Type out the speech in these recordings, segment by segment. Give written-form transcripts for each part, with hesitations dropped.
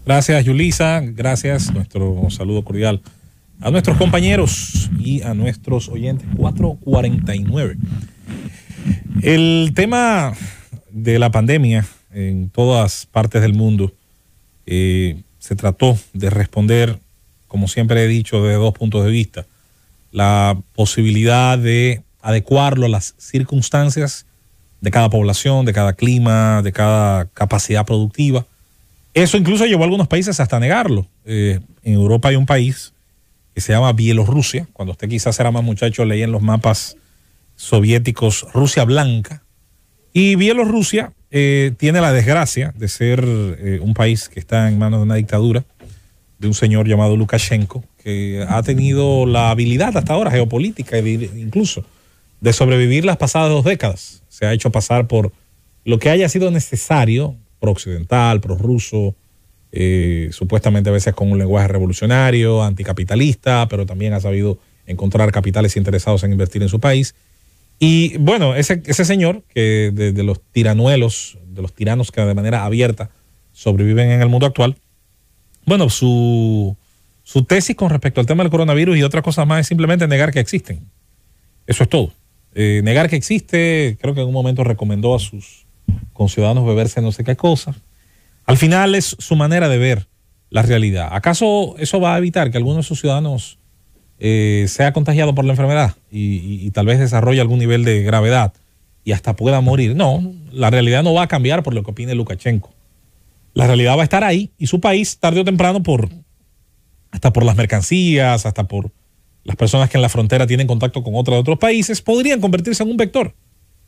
Gracias, Yulisa. Gracias. Nuestro saludo cordial a nuestros compañeros y a nuestros oyentes. 4:49. El tema de la pandemia en todas partes del mundo se trató de responder, como siempre he dicho, desde dos puntos de vista. La posibilidad de adecuarlo a las circunstancias de cada población, de cada clima, de cada capacidad productiva. Eso incluso llevó a algunos países hasta negarlo. En Europa hay un país que se llama Bielorrusia. Cuando usted quizás era más muchacho, leía en los mapas soviéticos Rusia blanca. Y Bielorrusia tiene la desgracia de ser un país que está en manos de una dictadura, de un señor llamado Lukashenko, que ha tenido la habilidad hasta ahora geopolítica, incluso, de sobrevivir las pasadas 2 décadas. Se ha hecho pasar por lo que haya sido necesario, pro-occidental, pro-ruso, supuestamente a veces con un lenguaje revolucionario, anticapitalista, pero también ha sabido encontrar capitales interesados en invertir en su país. Y bueno, ese señor, que de los tiranuelos, de los tiranos que de manera abierta sobreviven en el mundo actual, bueno, su tesis con respecto al tema del coronavirus y otras cosas más es simplemente negar que existen. Eso es todo. Negar que existe, creo que en un momento recomendó a sus conciudadanos beberse no sé qué cosa. Al final es su manera de ver la realidad. ¿Acaso eso va a evitar que alguno de sus ciudadanos sea contagiado por la enfermedad y tal vez desarrolle algún nivel de gravedad y hasta pueda morir? No, la realidad no va a cambiar por lo que opine Lukashenko. La realidad va a estar ahí y su país, tarde o temprano, hasta por las mercancías, hasta por las personas que en la frontera tienen contacto con otros de otros países, podrían convertirse en un vector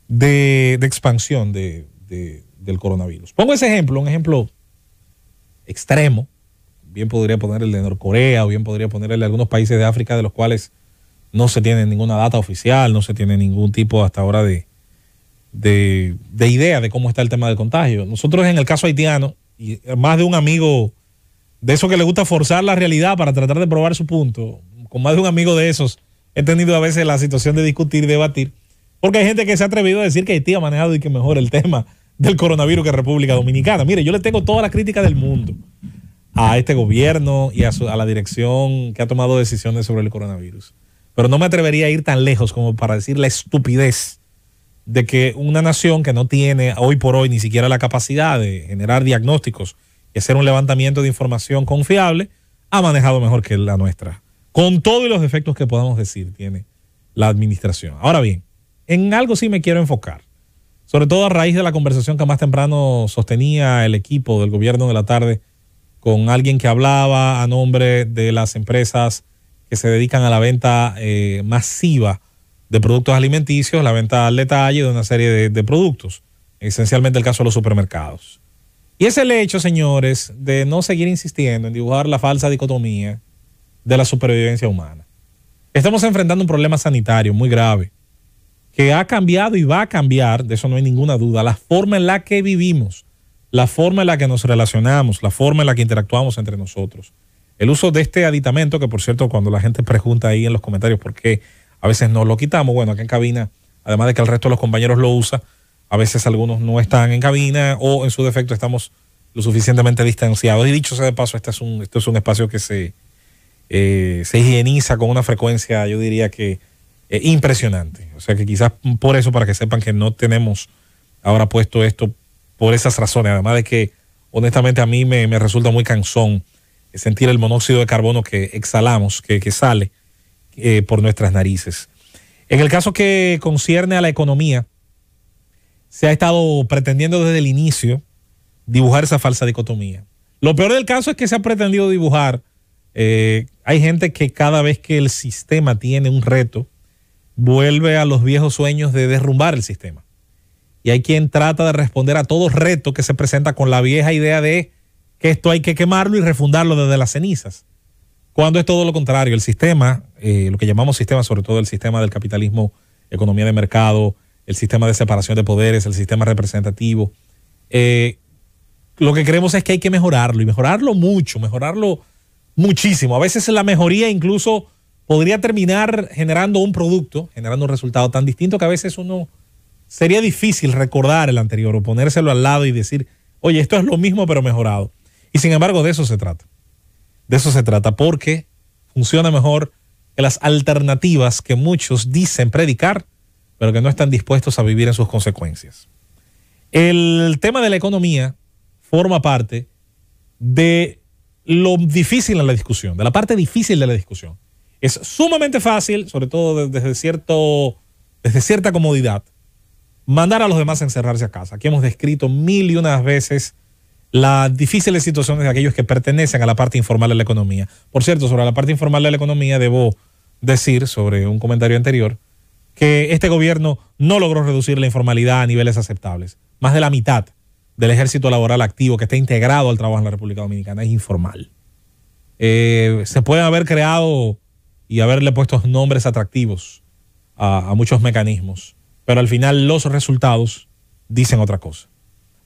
de expansión del coronavirus. Pongo ese ejemplo, un ejemplo extremo. Bien podría poner el de Norcorea o bien podría poner el de algunos países de África de los cuales no se tiene ninguna data oficial, no se tiene ningún tipo hasta ahora de idea de cómo está el tema del contagio. Nosotros en el caso haitiano, y más de un amigo de esos que le gusta forzar la realidad para tratar de probar su punto, con más de un amigo de esos he tenido a veces la situación de discutir y debatir, porque hay gente que se ha atrevido a decir que Haití ha manejado y que mejor el tema del coronavirus que República Dominicana. Mire, yo le tengo toda la crítica del mundo a este gobierno y a la dirección que ha tomado decisiones sobre el coronavirus, pero no me atrevería a ir tan lejos como para decir la estupidez de que una nación que no tiene hoy por hoy ni siquiera la capacidad de generar diagnósticos y hacer un levantamiento de información confiable ha manejado mejor que la nuestra, con todos los defectos que podamos decir tiene la administración. Ahora bien, en algo sí me quiero enfocar, sobre todo a raíz de la conversación que más temprano sostenía el equipo del gobierno de la tarde con alguien que hablaba a nombre de las empresas que se dedican a la venta masiva de productos alimenticios, la venta al detalle de una serie de productos, esencialmente el caso de los supermercados. Y es el hecho, señores, de no seguir insistiendo en dibujar la falsa dicotomía de la supervivencia humana. Estamos enfrentando un problema sanitario muy grave que ha cambiado y va a cambiar, de eso no hay ninguna duda, la forma en la que vivimos, la forma en la que nos relacionamos, la forma en la que interactuamos entre nosotros. El uso de este aditamento, que por cierto, cuando la gente pregunta ahí en los comentarios por qué a veces no lo quitamos, bueno, acá en cabina, además de que el resto de los compañeros lo usa, a veces algunos no están en cabina o en su defecto estamos lo suficientemente distanciados. Y dicho sea de paso, este es un espacio que se higieniza con una frecuencia, yo diría que impresionante. O sea que quizás por eso, para que sepan que no tenemos ahora puesto esto por esas razones, además de que honestamente a mí me resulta muy cansón sentir el monóxido de carbono que exhalamos, que sale por nuestras narices. En el caso que concierne a la economía, se ha estado pretendiendo desde el inicio dibujar esa falsa dicotomía. Lo peor del caso es que se ha pretendido dibujar. Hay gente que cada vez que el sistema tiene un reto, vuelve a los viejos sueños de derrumbar el sistema. Y hay quien trata de responder a todo reto que se presenta con la vieja idea de que esto hay que quemarlo y refundarlo desde las cenizas. Cuando es todo lo contrario, el sistema, lo que llamamos sistema, sobre todo el sistema del capitalismo, economía de mercado, el sistema de separación de poderes, el sistema representativo, lo que creemos es que hay que mejorarlo y mejorarlo mucho, mejorarlo muchísimo. A veces la mejoría incluso podría terminar generando un producto, generando un resultado tan distinto que a veces sería difícil recordar el anterior o ponérselo al lado y decir, oye, esto es lo mismo pero mejorado. Y sin embargo, de eso se trata. De eso se trata, porque funciona mejor que las alternativas que muchos dicen predicar, pero que no están dispuestos a vivir en sus consecuencias. El tema de la economía forma parte de lo difícil en la discusión, de la parte difícil de la discusión. Es sumamente fácil, sobre todo desde cierta comodidad, mandar a los demás a encerrarse a casa. Aquí hemos descrito 1001 veces las difíciles situaciones de aquellos que pertenecen a la parte informal de la economía. Por cierto, sobre la parte informal de la economía debo decir, sobre un comentario anterior, que este gobierno no logró reducir la informalidad a niveles aceptables. Más de la mitad del ejército laboral activo que está integrado al trabajo en la República Dominicana es informal. Se pueden haber creado y haberle puesto nombres atractivos a muchos mecanismos, pero al final los resultados dicen otra cosa.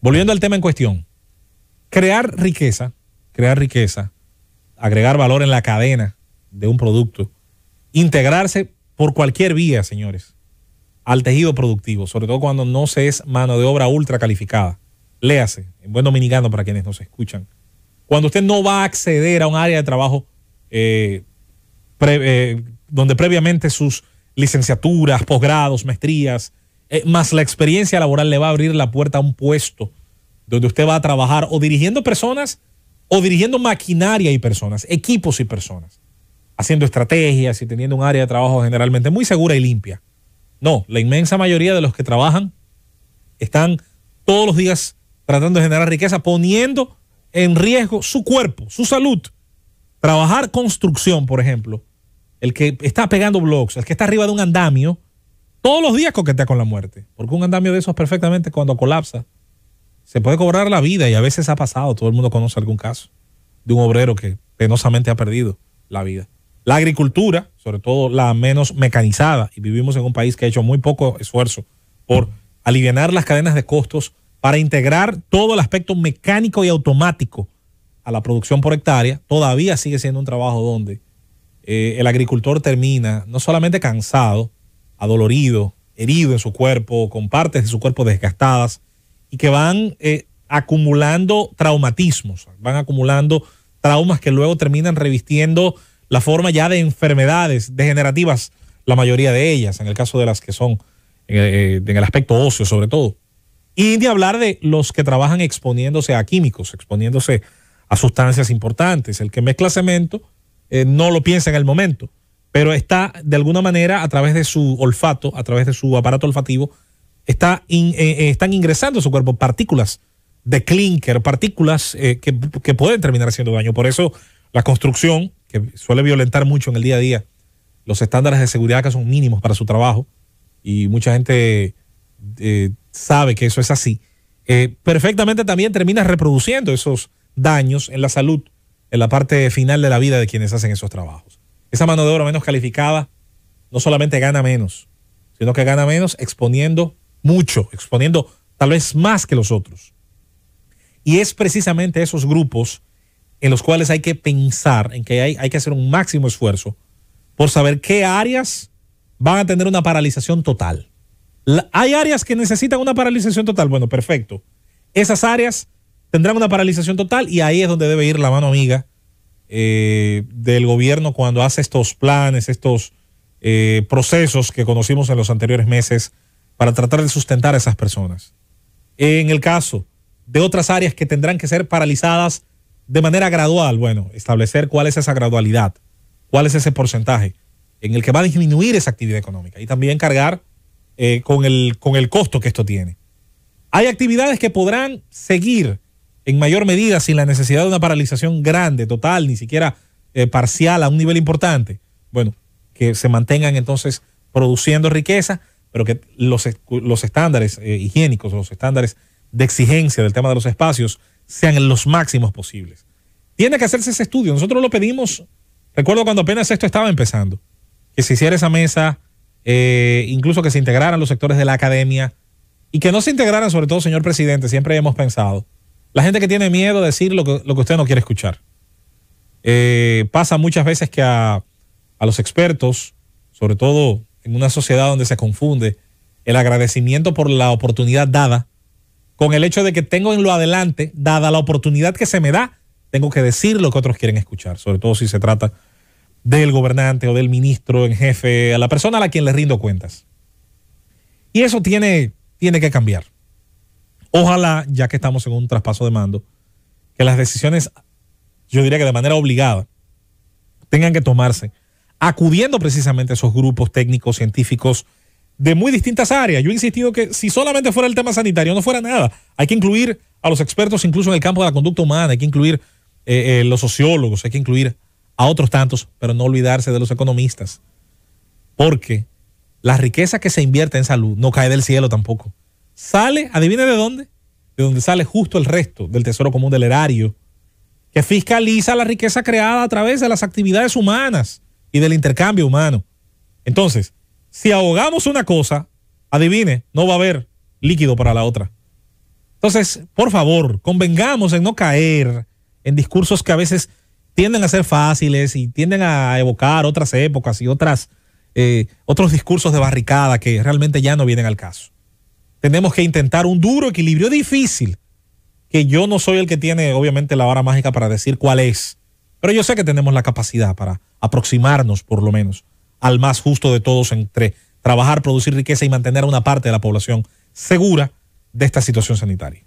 Volviendo al tema en cuestión, crear riqueza, agregar valor en la cadena de un producto, integrarse por cualquier vía, señores, al tejido productivo, sobre todo cuando no se es mano de obra ultra calificada. Léase, en buen dominicano para quienes nos escuchan, cuando usted no va a acceder a un área de trabajo donde previamente sus licenciaturas, posgrados, maestrías, más la experiencia laboral le va a abrir la puerta a un puesto donde usted va a trabajar o dirigiendo personas o dirigiendo maquinaria y personas, equipos y personas, haciendo estrategias y teniendo un área de trabajo generalmente muy segura y limpia. No, la inmensa mayoría de los que trabajan están todos los días tratando de generar riqueza, poniendo en riesgo su cuerpo, su salud. Trabajar construcción, por ejemplo, el que está pegando blocks, el que está arriba de un andamio, todos los días coquetea con la muerte, porque un andamio de esos perfectamente cuando colapsa se puede cobrar la vida, y a veces ha pasado, todo el mundo conoce algún caso de un obrero que penosamente ha perdido la vida. La agricultura, sobre todo la menos mecanizada, y vivimos en un país que ha hecho muy poco esfuerzo por alivianar las cadenas de costos para integrar todo el aspecto mecánico y automático a la producción por hectárea, todavía sigue siendo un trabajo donde el agricultor termina no solamente cansado, adolorido, herido en su cuerpo, con partes de su cuerpo desgastadas, y que van acumulando traumatismos, van acumulando traumas que luego terminan revistiendo la forma ya de enfermedades degenerativas, la mayoría de ellas, en el caso de las que son en el aspecto óseo sobre todo. Y de hablar de los que trabajan exponiéndose a químicos, exponiéndose a sustancias importantes. El que mezcla cemento no lo piensa en el momento, pero está de alguna manera a través de su olfato, a través de su aparato olfativo, están ingresando a su cuerpo partículas de clínker, partículas que pueden terminar haciendo daño. Por eso la construcción, que suele violentar mucho en el día a día los estándares de seguridad que son mínimos para su trabajo, y mucha gente sabe que eso es así, perfectamente también termina reproduciendo esos daños en la salud, en la parte final de la vida de quienes hacen esos trabajos. Esa mano de obra menos calificada no solamente gana menos, sino que gana menos exponiendo mucho, exponiendo tal vez más que los otros. Y es precisamente esos grupos en los cuales hay que pensar, en que hay que hacer un máximo esfuerzo por saber qué áreas van a tener una paralización total. ¿Hay áreas que necesitan una paralización total? Bueno, perfecto. Esas áreas tendrán una paralización total, y ahí es donde debe ir la mano amiga del gobierno cuando hace estos planes, estos procesos que conocimos en los anteriores meses para tratar de sustentar a esas personas. En el caso de otras áreas que tendrán que ser paralizadas de manera gradual, bueno, establecer cuál es esa gradualidad, cuál es ese porcentaje en el que va a disminuir esa actividad económica, y también cargar con el costo que esto tiene. Hay actividades que podrán seguir en mayor medida sin la necesidad de una paralización grande, total, ni siquiera parcial a un nivel importante. Bueno, que se mantengan entonces produciendo riqueza, pero que los estándares higiénicos, los estándares de exigencia del tema de los espacios sean los máximos posibles. Tiene que hacerse ese estudio. Nosotros lo pedimos, recuerdo cuando apenas esto estaba empezando, que se hiciera esa mesa, incluso que se integraran los sectores de la academia, y que no se integraran, sobre todo, señor presidente, siempre hemos pensado, la gente que tiene miedo de decir lo que usted no quiere escuchar. Pasa muchas veces que a los expertos, sobre todo en una sociedad donde se confunde el agradecimiento por la oportunidad dada con el hecho de que tengo en lo adelante, dada la oportunidad que se me da tengo que decir lo que otros quieren escuchar, sobre todo si se trata del gobernante o del ministro en jefe, a la persona a la quien le rindo cuentas. Y eso tiene que cambiar. Ojalá, ya que estamos en un traspaso de mando, que las decisiones, yo diría que de manera obligada, tengan que tomarse acudiendo precisamente a esos grupos técnicos, científicos de muy distintas áreas. Yo he insistido que si solamente fuera el tema sanitario, no fuera nada. Hay que incluir a los expertos incluso en el campo de la conducta humana, hay que incluir los sociólogos, hay que incluir a otros tantos, pero no olvidarse de los economistas. Porque la riqueza que se invierte en salud no cae del cielo tampoco. Sale, adivine de dónde, de donde sale justo el resto del Tesoro Común del Erario, que fiscaliza la riqueza creada a través de las actividades humanas y del intercambio humano. Entonces, si ahogamos una cosa, adivine, no va a haber líquido para la otra. Entonces, por favor, convengamos en no caer en discursos que a veces tienden a ser fáciles y tienden a evocar otras épocas y otros discursos de barricada que realmente ya no vienen al caso. Tenemos que intentar un duro equilibrio difícil, que yo no soy el que tiene obviamente la vara mágica para decir cuál es, pero yo sé que tenemos la capacidad para aproximarnos por lo menos al más justo de todos entre trabajar, producir riqueza y mantener a una parte de la población segura de esta situación sanitaria.